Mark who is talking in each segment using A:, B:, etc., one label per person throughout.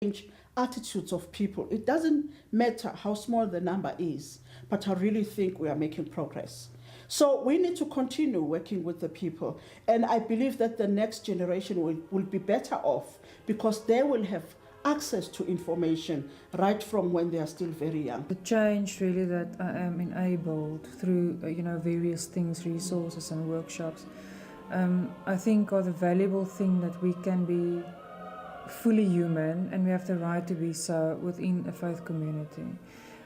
A: change attitudes of people. It doesn't matter how small the number is, but I really think we are making progress. So we need to continue working with the people. And I believe that the next generation will be better off because they will have access to information right from when they are still very young.
B: The change really that I am enabled through various things, resources and workshops, I think are the valuable thing that we can be fully human and we have the right to be so within a faith community.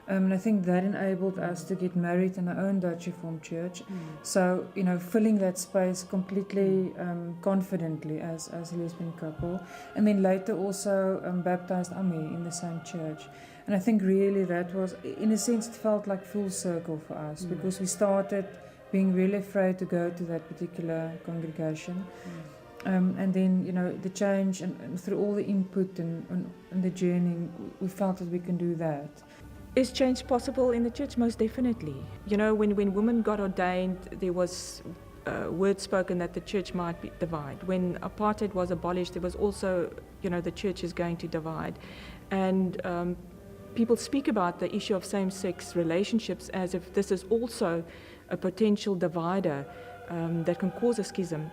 B: And I think that enabled us to get married in our own Dutch Reformed church. So, filling that space completely confidently as a lesbian couple. And then later also baptized Ami in the same church. And I think really that was, in a sense, it felt like full circle for us because we started being really afraid to go to that particular congregation. And then, the change and through all the input and the journey, we felt that we can do that.
C: Is change possible in the church? Most definitely. When women got ordained, there was words spoken that the church might be divide. When apartheid was abolished, there was also, the church is going to divide. And people speak about the issue of same-sex relationships as if this is also a potential divider that can cause a schism.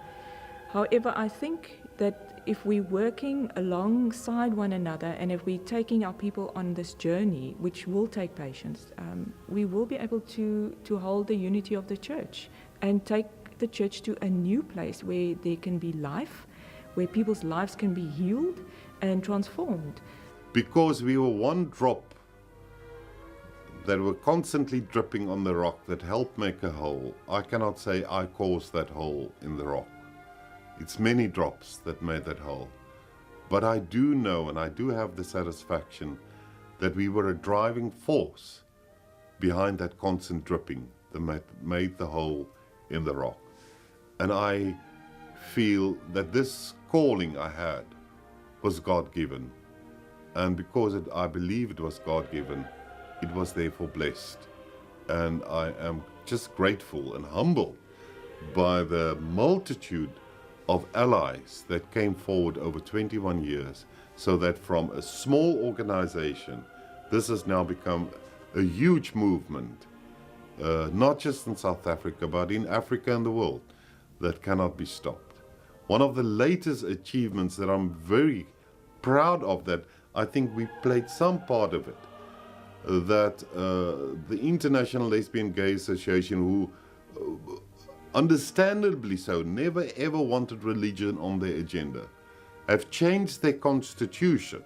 C: However, I think that if we're working alongside one another and if we're taking our people on this journey, which will take patience, we will be able to hold the unity of the church and take the church to a new place where there can be life, where people's lives can be healed and transformed.
D: Because we were one drop that were constantly dripping on the rock that helped make a hole, I cannot say I caused that hole in the rock. It's many drops that made that hole. But I do know and I do have the satisfaction that we were a driving force behind that constant dripping that made the hole in the rock. And I feel that this calling I had was God-given. And because I believe it was God-given, it was therefore blessed. And I am just grateful and humbled by the multitude of allies that came forward over 21 years, so that from a small organization, this has now become a huge movement, not just in South Africa, but in Africa and the world, that cannot be stopped. One of the latest achievements that I'm very proud of, that I think we played some part of it, that the International Lesbian Gay Association, who understandably so, never ever wanted religion on their agenda, have changed their constitution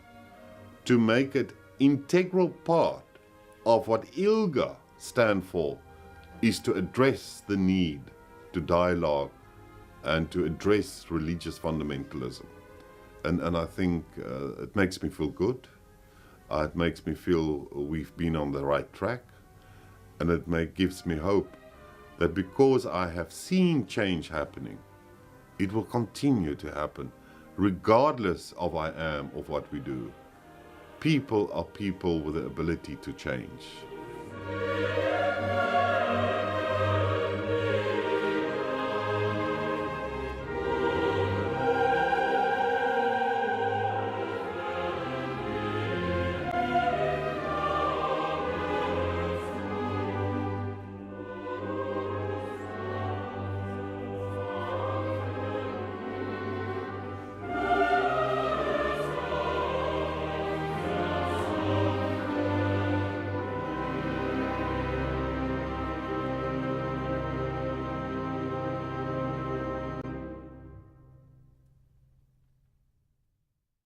D: to make it integral part of what ILGA stand for, is to address the need to dialogue and to address religious fundamentalism. And I think it makes me feel good. It makes me feel we've been on the right track. And it gives me hope that because I have seen change happening, it will continue to happen, regardless of what we do. People are people with the ability to change.